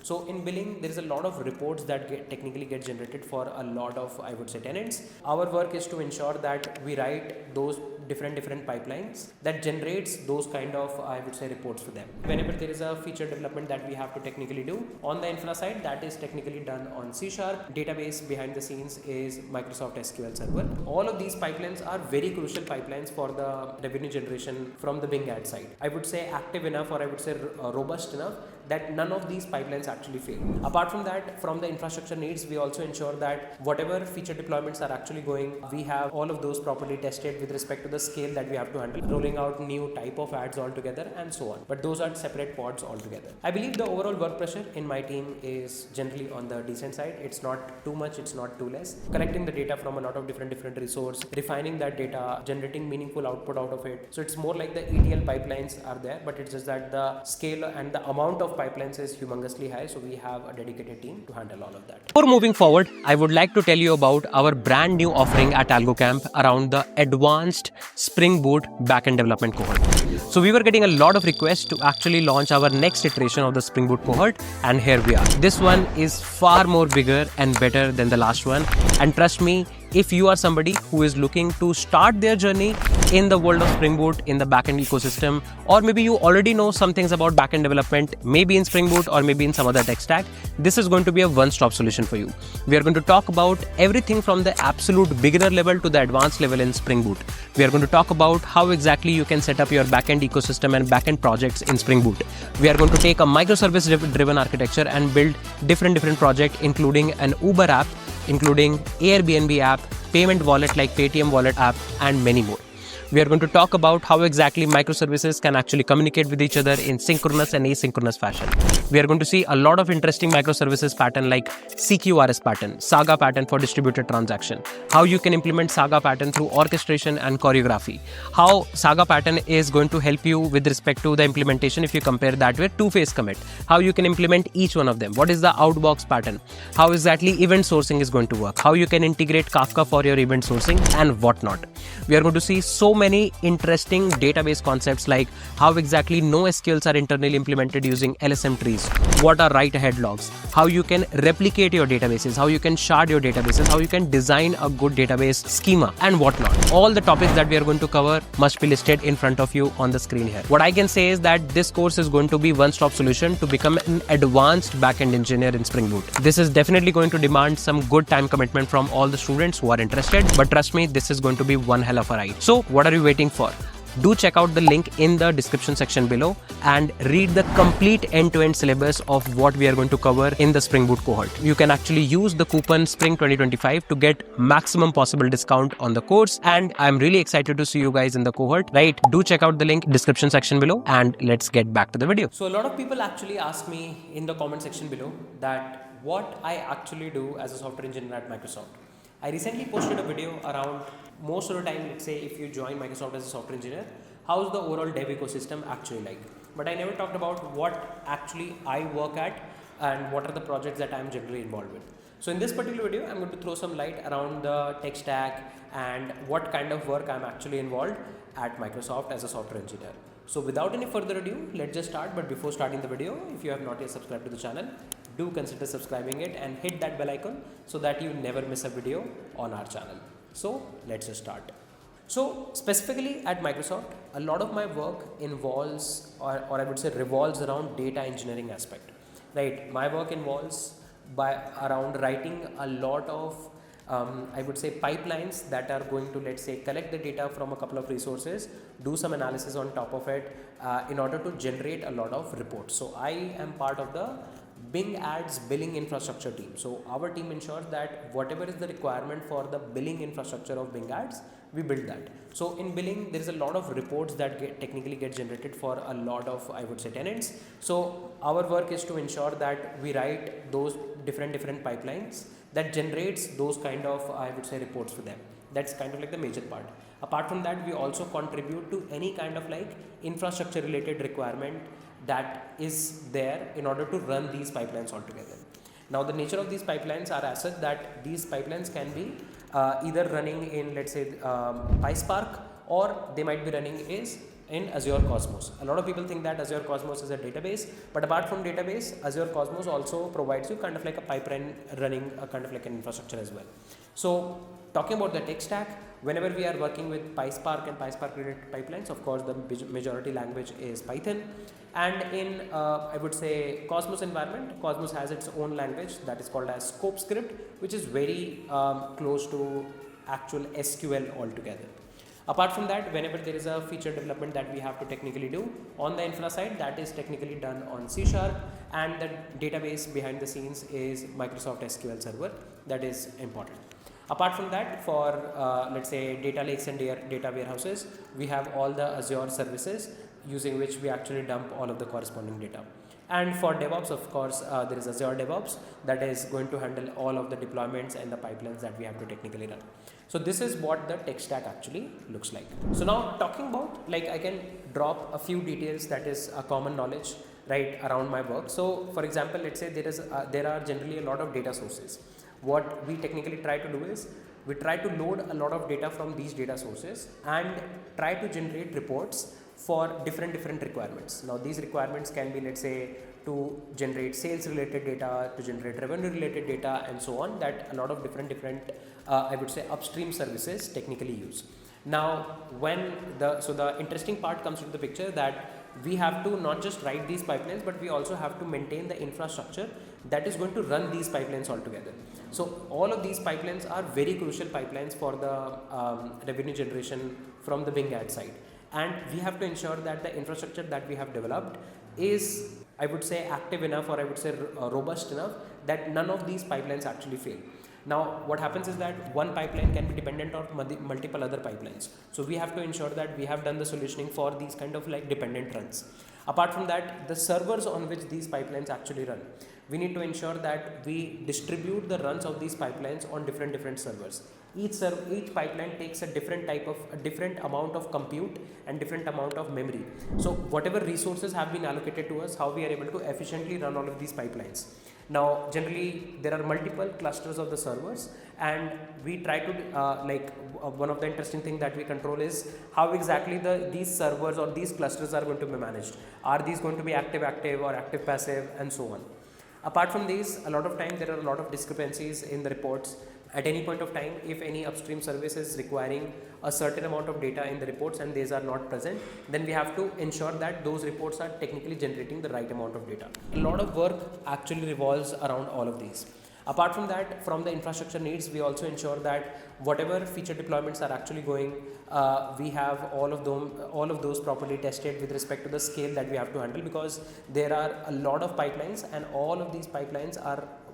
So in billing, there is a lot of reports that technically get generated for a lot of, I would say, tenants. Our work is to ensure that we write those different pipelines that generates those kind of, I would say, reports for them. Whenever there is a feature development that we have to technically do on the infra side, that is technically done on C#. Database behind the scenes is Microsoft SQL Server. All of these pipelines are very crucial pipelines for the revenue generation from the Bing ad side. I would say active enough, or I would say robust enough, that none of these pipelines actually fail. Apart from that, from the infrastructure needs, we also ensure that whatever feature deployments are actually going, we have all of those properly tested with respect to the scale that we have to handle, rolling out new type of ads altogether and so on. But those are separate pods altogether. I believe the overall work pressure in my team is generally on the decent side. It's not too much, it's not too less. Collecting the data from a lot of different resources, refining that data, generating meaningful output out of it. So it's more like the ETL pipelines are there, but it's just that the scale and the amount of pipelines is humongously high, so we have a dedicated team to handle all of that. Before moving forward, I would like to tell you about our brand new offering at Algocamp around the advanced Spring Boot backend development cohort. So we were getting a lot of requests to actually launch our next iteration of the Spring Boot cohort, and here we are. This one is far more bigger and better than the last one, and trust me, if you are somebody who is looking to start their journey in the world of Spring Boot in the backend ecosystem, or maybe you already know some things about backend development, maybe in Spring Boot or maybe in some other tech stack, this is going to be a one-stop solution for you. We are going to talk about everything from the absolute beginner level to the advanced level in Spring Boot. We are going to talk about how exactly you can set up your backend ecosystem and backend projects in Spring Boot. We are going to take a microservice-driven architecture and build different projects, including an Uber app, including Airbnb app, payment wallet like Paytm wallet app, and many more. We are going to talk about how exactly microservices can actually communicate with each other in synchronous and asynchronous fashion. We are going to see a lot of interesting microservices pattern like CQRS pattern, Saga pattern for distributed transaction, how you can implement Saga pattern through orchestration and choreography, how Saga pattern is going to help you with respect to the implementation if you compare that with two-phase commit, how you can implement each one of them, what is the outbox pattern, how exactly event sourcing is going to work, how you can integrate Kafka for your event sourcing, and whatnot. We are going to see so many interesting database concepts like how exactly NoSQLs are internally implemented using LSM trees, what are write-ahead logs, how you can replicate your databases, how you can shard your databases, how you can design a good database schema, and whatnot. All the topics that we are going to cover must be listed in front of you on the screen here. What I can say is that this course is going to be one-stop solution to become an advanced backend engineer in Spring Boot. This is definitely going to demand some good time commitment from all the students who are interested, but trust me, this is going to be one hell of a ride. So what are you waiting for? Do check out the link in the description section below and read the complete end-to-end syllabus of what we are going to cover in the Spring Boot cohort. You can actually use the coupon SPRING2025 to get maximum possible discount on the course, and I'm really excited to see you guys in the cohort. Right? Do check out the link description section below, and let's get back to the video. So a lot of people actually ask me in the comment section below that what I actually do as a software engineer at Microsoft. I recently posted a video around most of the time, let's say if you join Microsoft as a software engineer, how's the overall dev ecosystem actually like? But I never talked about what actually I work at and what are the projects that I'm generally involved with. So in this particular video, I'm going to throw some light around the tech stack and what kind of work I'm actually involved at Microsoft as a software engineer. So without any further ado, let's just start. But before starting the video, if you have not yet subscribed to the channel, do consider subscribing it and hit that bell icon so that you never miss a video on our channel. So let's just start. So specifically at Microsoft, a lot of my work involves or I would say revolves around data engineering aspect, right? My work involves around writing a lot of I would say pipelines that are going to, let's say, collect the data from a couple of resources, do some analysis on top of it in order to generate a lot of reports. So I am part of the Bing Ads billing infrastructure team. So our team ensures that whatever is the requirement for the billing infrastructure of Bing Ads, we build that. So in billing, there is a lot of reports that technically get generated for a lot of, I would say, tenants. So our work is to ensure that we write those different pipelines that generates those kind of, I would say, reports for them. That's kind of like the major part. Apart from that, we also contribute to any kind of like infrastructure related requirement that is there in order to run these pipelines altogether. Now the nature of these pipelines are as such that these pipelines can be either running in, let's say, PySpark, or they might be running is in Azure Cosmos. A lot of people think that Azure Cosmos is a database, but apart from database, Azure Cosmos also provides you kind of like a pipeline running a kind of like an infrastructure as well. So talking about the tech stack, whenever we are working with PySpark and PySpark related pipelines, of course the majority language is Python. And in I would say Cosmos environment, Cosmos has its own language that is called as Scope script, which is very close to actual SQL altogether. Apart from that, whenever there is a feature development that we have to technically do on the infra side, that is technically done on C#, and the database behind the scenes is Microsoft SQL Server. That is important. Apart from that, for let's say data lakes and data warehouses, we have all the Azure services using which we actually dump all of the corresponding data. And for DevOps, of course, there is Azure DevOps that is going to handle all of the deployments and the pipelines that we have to technically run. So this is what the tech stack actually looks like. So now talking about, like, I can drop a few details that is a common knowledge right around my work. So for example, let's say there are generally a lot of data sources. What we technically try to do is we try to load a lot of data from these data sources and try to generate reports for different requirements. Now these requirements can be, let's say, to generate sales related data, to generate revenue related data, and so on, that a lot of different I would say upstream services technically use. Now when the interesting part comes into the picture, that we have to not just write these pipelines, but we also have to maintain the infrastructure that is going to run these pipelines altogether. So all of these pipelines are very crucial pipelines for the revenue generation from the Bing ad side. And we have to ensure that the infrastructure that we have developed is, I would say, active enough, or I would say robust enough, that none of these pipelines actually fail. Now what happens is that one pipeline can be dependent on multiple other pipelines. So we have to ensure that we have done the solutioning for these kind of like dependent runs. Apart from that, the servers on which these pipelines actually run, we need to ensure that we distribute the runs of these pipelines on different servers. Each pipeline takes a different amount of compute and different amount of memory. So whatever resources have been allocated to us, how we are able to efficiently run all of these pipelines. Now generally there are multiple clusters of the servers, and we try to one of the interesting thing that we control is how exactly these servers or these clusters are going to be managed. Are these going to be active or active passive, and so on. Apart from these, a lot of time there are a lot of discrepancies in the reports. At any point of time, if any upstream service is requiring a certain amount of data in the reports and these are not present, then we have to ensure that those reports are technically generating the right amount of data. A lot of work actually revolves around all of these. Apart from that, from the infrastructure needs, we also ensure that whatever feature deployments are actually going, we have all of those properly tested with respect to the scale that we have to handle, because there are a lot of pipelines, and all of these pipelines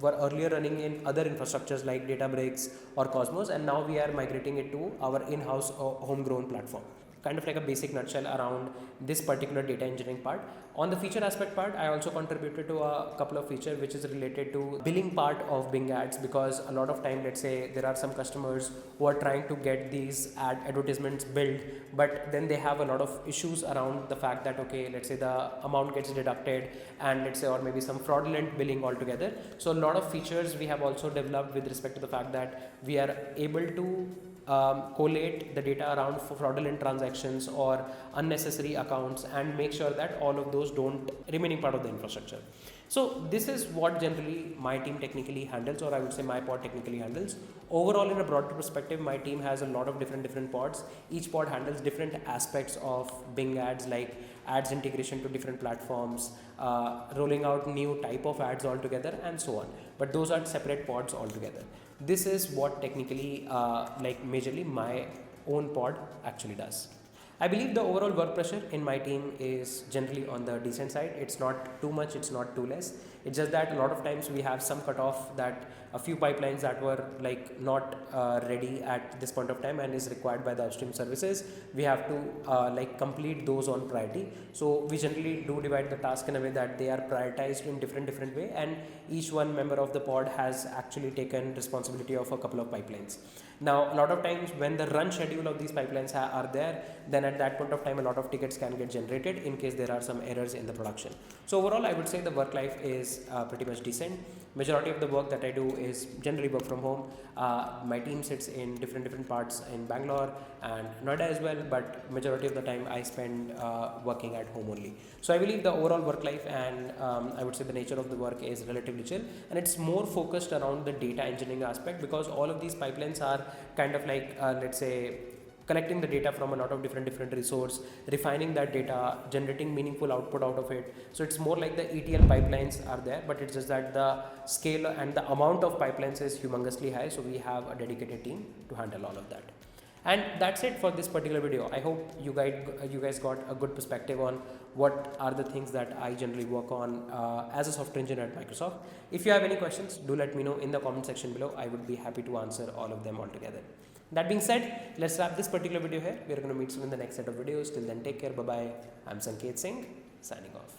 were earlier running in other infrastructures like Databricks or Cosmos, and now we are migrating it to our in-house homegrown platform. Kind of like a basic nutshell around this particular data engineering part. On the feature aspect part, I also contributed to a couple of features which is related to billing part of Bing ads, because a lot of time, let's say there are some customers who are trying to get these advertisements billed, but then they have a lot of issues around the fact that, okay, let's say the amount gets deducted, and let's say, or maybe some fraudulent billing altogether. So a lot of features we have also developed with respect to the fact that we are able to collate the data around for fraudulent transactions or unnecessary accounts, and make sure that all of those don't remaining part of the infrastructure. So this is what generally my team technically handles, or I would say my pod technically handles. Overall, in a broader perspective, my team has a lot of different pods. Each pod handles different aspects of Bing ads, like ads integration to different platforms, rolling out new type of ads altogether, and so on. But those are separate pods altogether. This is what technically majorly my own pod actually does. I believe the overall work pressure in my team is generally on the decent side. It's not too much, it's not too less. It's just that a lot of times we have some cutoff, that a few pipelines that were not ready at this point of time and is required by the upstream services. We have to complete those on priority. So we generally do divide the task in a way that they are prioritized in different way, and each one member of the pod has actually taken responsibility of a couple of pipelines. Now, a lot of times when the run schedule of these pipelines are there, then at that point of time a lot of tickets can get generated in case there are some errors in the production. So overall, I would say the work life is is pretty much decent. Majority of the work that I do is generally work from home. My team sits in different parts in Bangalore and Noida as well, but majority of the time I spend working at home only. So I believe the overall work life and I would say the nature of the work is relatively chill, and it's more focused around the data engineering aspect, because all of these pipelines are kind of like let's say collecting the data from a lot of different resource, refining that data, generating meaningful output out of it. So it's more like the ETL pipelines are there, but it's just that the scale and the amount of pipelines is humongously high. So we have a dedicated team to handle all of that. And that's it for this particular video. I hope you guys got a good perspective on what are the things that I generally work on as a software engineer at Microsoft. If you have any questions, do let me know in the comment section below. I would be happy to answer all of them all together. That being said, let's wrap this particular video here. We're going to meet soon in the next set of videos. Till then, take care. Bye-bye. I'm Sanket Singh, signing off.